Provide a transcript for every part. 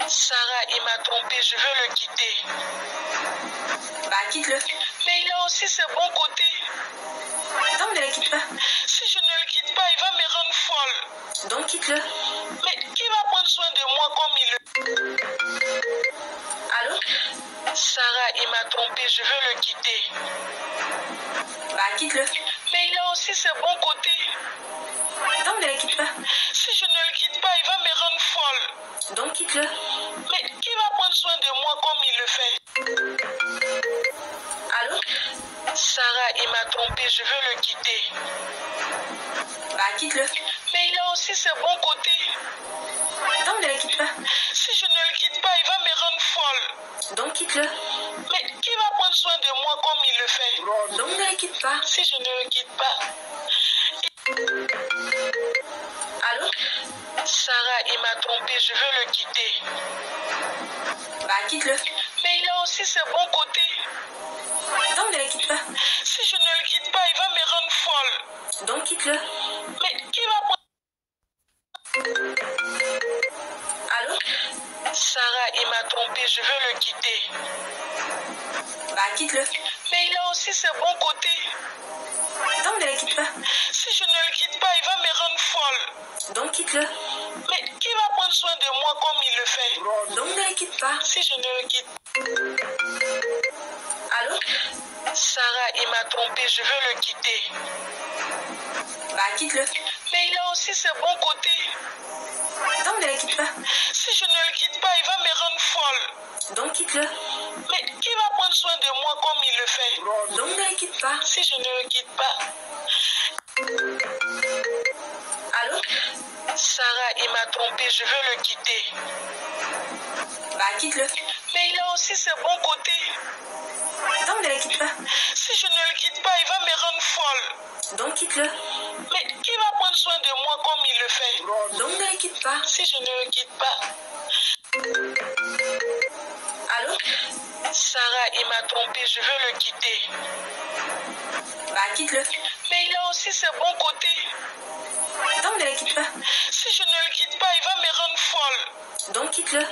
Sarah, il m'a trompé, je veux le quitter. Bah, quitte-le. Mais il a aussi ses bons côtés. Donc, ne le quitte pas. Si je ne le quitte pas, il va me rendre folle. Donc, quitte-le. Mais qui va prendre soin de moi comme il le... Allô? Sarah, il m'a trompé, je veux le quitter. Bah, quitte-le. Mais il a aussi ses bons côtés. Donc, ne le quitte pas. Si je ne le quitte pas, il va me rendre folle. Donc, quitte-le. Mais qui va prendre soin de moi comme il le fait? Allô? Sarah, il m'a trompé, je veux le quitter. Bah, quitte-le. Mais il a aussi ses bons côtés. Donc, ne le quitte pas. Si je ne le quitte pas, il va me rendre folle. Donc, quitte-le. Mais qui va prendre soin de moi comme il le fait? Donc, ne le quitte pas. Si je ne le quitte pas. Allô? Sarah, il m'a trompé, je veux le quitter. Bah, quitte-le. Mais il a aussi ses bons côtés. Donc, ne le quitte pas. Si je ne le quitte pas, il va me rendre folle. Donc, quitte-le. Mais qui va prendre... Allô? Sarah, il m'a trompé, je veux le quitter. Bah, quitte-le. Mais il a aussi ses bons côtés. Donc, ne le quitte pas. Si je ne le quitte pas, il va me rendre folle. Donc, quitte-le. Mais qui va prendre soin de moi comme il le fait? Donc, ne le quitte pas. Si je ne le quitte pas. Allô? Sarah, il m'a trompé, je veux le quitter. Bah, quitte-le. Mais il a aussi ses bons côtés. Donc, ne le quitte pas. Si je ne le quitte pas, il va me rendre folle. Donc, quitte-le. Mais qui va prendre soin de moi comme il le fait? Donc, ne le quitte pas. Si je ne le quitte pas. Allô? Sarah, il m'a trompé, je veux le quitter. Bah, quitte-le. Mais il a aussi ses bons côtés. Donc, ne le quitte pas. Si je ne le quitte pas, il va me rendre folle. Donc, quitte-le. Mais qui va prendre soin de moi comme il le fait? Donc, ne le quitte pas. Si je ne le quitte pas. Allô? Sarah, il m'a trompé, je veux le quitter. Bah, quitte-le. Mais il a aussi ses bons côtés. Donc, ne le quitte pas. Si je ne le quitte pas, il va me rendre folle. Donc, quitte-le.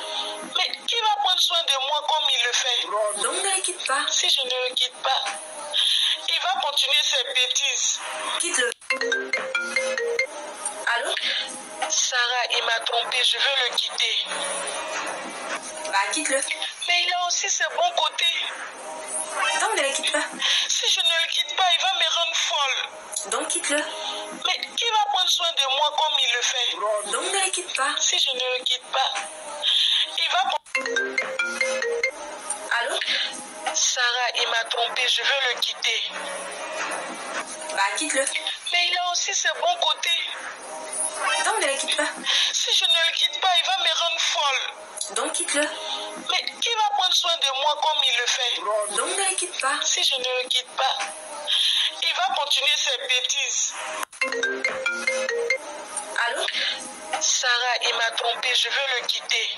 Mais qui va prendre soin de moi comme il le fait? Donc, ne le quitte pas. Si je ne le quitte pas, il va continuer ses bêtises. Quitte-le. Allô? Sarah, il m'a trompé, je veux le quitter. Bah, quitte-le. Mais il a aussi ses bons côtés. Donc, ne le quitte pas. Si je ne le quitte pas, il va me rendre folle. Donc, quitte-le. Mais qui va prendre soin de moi comme il le fait? Donc, ne le quitte pas. Si je ne le quitte pas, il va... Allô? Sarah, il m'a trompé, je veux le quitter. Bah, quitte-le. Mais il a aussi ses bons côtés. Donc, ne le quitte pas. Si je ne le quitte pas, il va me rendre folle. Donc, quitte-le. Mais qui va prendre soin de moi comme il le fait? Donc, ne le quitte pas. Si je ne le quitte pas, il va continuer ses bêtises. Allô? Sarah, il m'a trompé, je veux le quitter.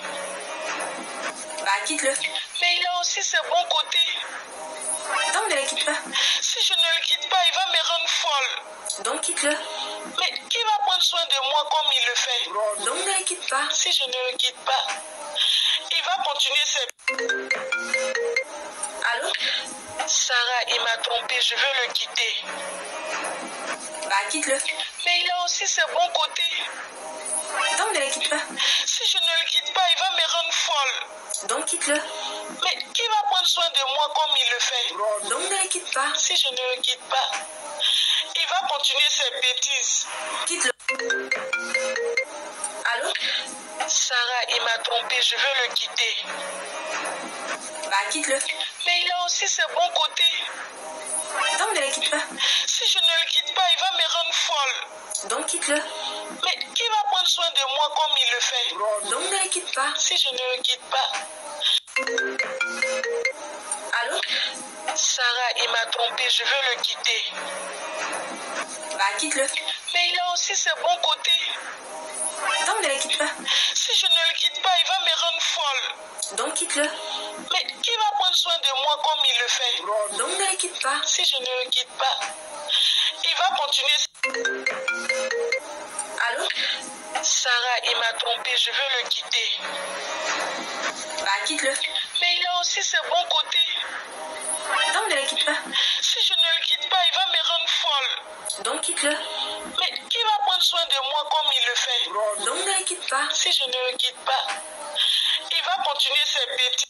Bah, quitte-le. Mais il a aussi ses bons côtés. Donc, ne le quitte pas. Si je ne le quitte pas, il va me rendre folle. Donc, quitte-le. Mais qui va prendre soin de moi comme il le fait? Donc, ne le quitte pas. Si je ne le quitte pas, il va continuer ses... Allô? Sarah, il m'a trompé, je veux le quitter. Bah, quitte-le. Mais il a aussi ses bons côtés. Donc, ne le quitte pas. Si je ne le quitte pas, il va me rendre folle. Donc, quitte-le. Mais qui va prendre soin de moi comme il le fait? Donc, ne le quitte pas. Si je ne le quitte pas, il va continuer ses bêtises. Quitte-le. Allô? Sarah, il m'a trompé, je veux le quitter. Bah, quitte-le. Mais il a aussi ses bons côtés. Donc, ne le quitte pas. Si je ne le quitte pas, il va me rendre folle. Donc, quitte-le. Mais qui va prendre soin de moi comme il le fait? Donc, ne le quitte pas. Si je ne le quitte pas. Allô? Sarah, il m'a trompé, je veux le quitter. Bah, quitte-le. Mais il a aussi ses bons côtés. Donc, ne le quitte pas. Si je ne le quitte pas, il va me rendre folle. Donc, quitte-le. Mais qui va prendre soin de moi comme il le fait? Donc, ne le quitte pas. Si je ne le quitte pas, il va continuer. Allô? Sarah, il m'a trompé, je veux veux le quitter. Bah, quitte-le. Mais il a aussi ses bons côtés. Donc ne le quitte pas. Si je ne le quitte pas, il va me rendre folle. Donc quitte-le. Mais qui va prendre soin de moi comme il le fait? Donc ne le quitte pas. Si je ne le quitte pas, il va continuer ses bêtises.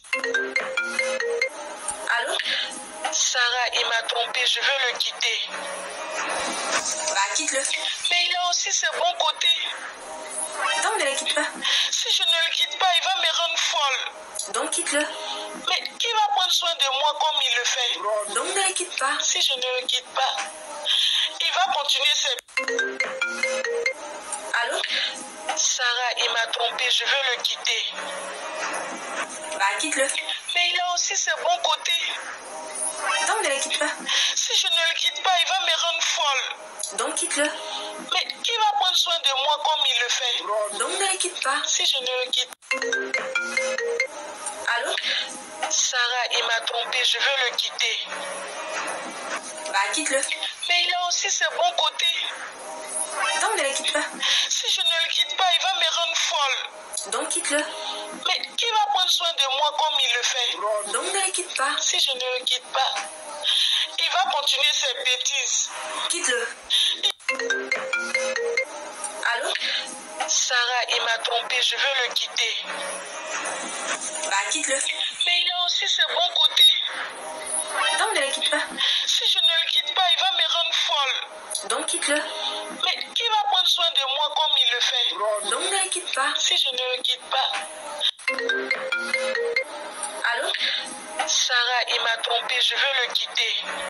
Allô? Sarah, il m'a trompé, je veux le quitter. Bah, quitte-le. Mais il a aussi ses bons côtés. Donc ne le quitte pas. Si je ne le quitte pas, il va me rendre folle. Donc quitte-le. Mais qui va prendre soin de moi comme il le fait? Donc ne le quitte pas. Si je ne le quitte pas, il va continuer ses... Allô? Sarah, il m'a trompé, je veux le quitter. Bah, quitte-le. Mais il a aussi ses bons côtés. Donc ne le quitte pas. Si je ne le quitte pas, il va me rendre folle. Donc quitte-le. Mais qui va prendre soin de moi comme il le fait? Donc ne le quitte pas. Si je ne le quitte... Allô? Sarah, il m'a trompé, je veux le quitter. Bah, quitte-le. Mais il a aussi ses bons côtés. Donc ne le quitte pas. Si je ne le quitte pas, il va me rendre folle. Donc quitte-le. Mais qui va prendre soin de moi comme il le fait? Donc ne le quitte pas. Si je ne le quitte pas, il va continuer ses bêtises. Quitte-le. Allô? Sarah, il m'a trompé, je veux le quitter. Bah, quitte-le. Mais il a aussi ses bons côtés. Donc ne le quitte pas. Si je ne le quitte pas, il va me rendre folle. Donc quitte-le. Mais qui va prendre soin de moi comme il le fait? Donc ne le quitte pas. Si je ne le quitte pas. Allô? Sarah, il m'a trompé, je veux le quitter.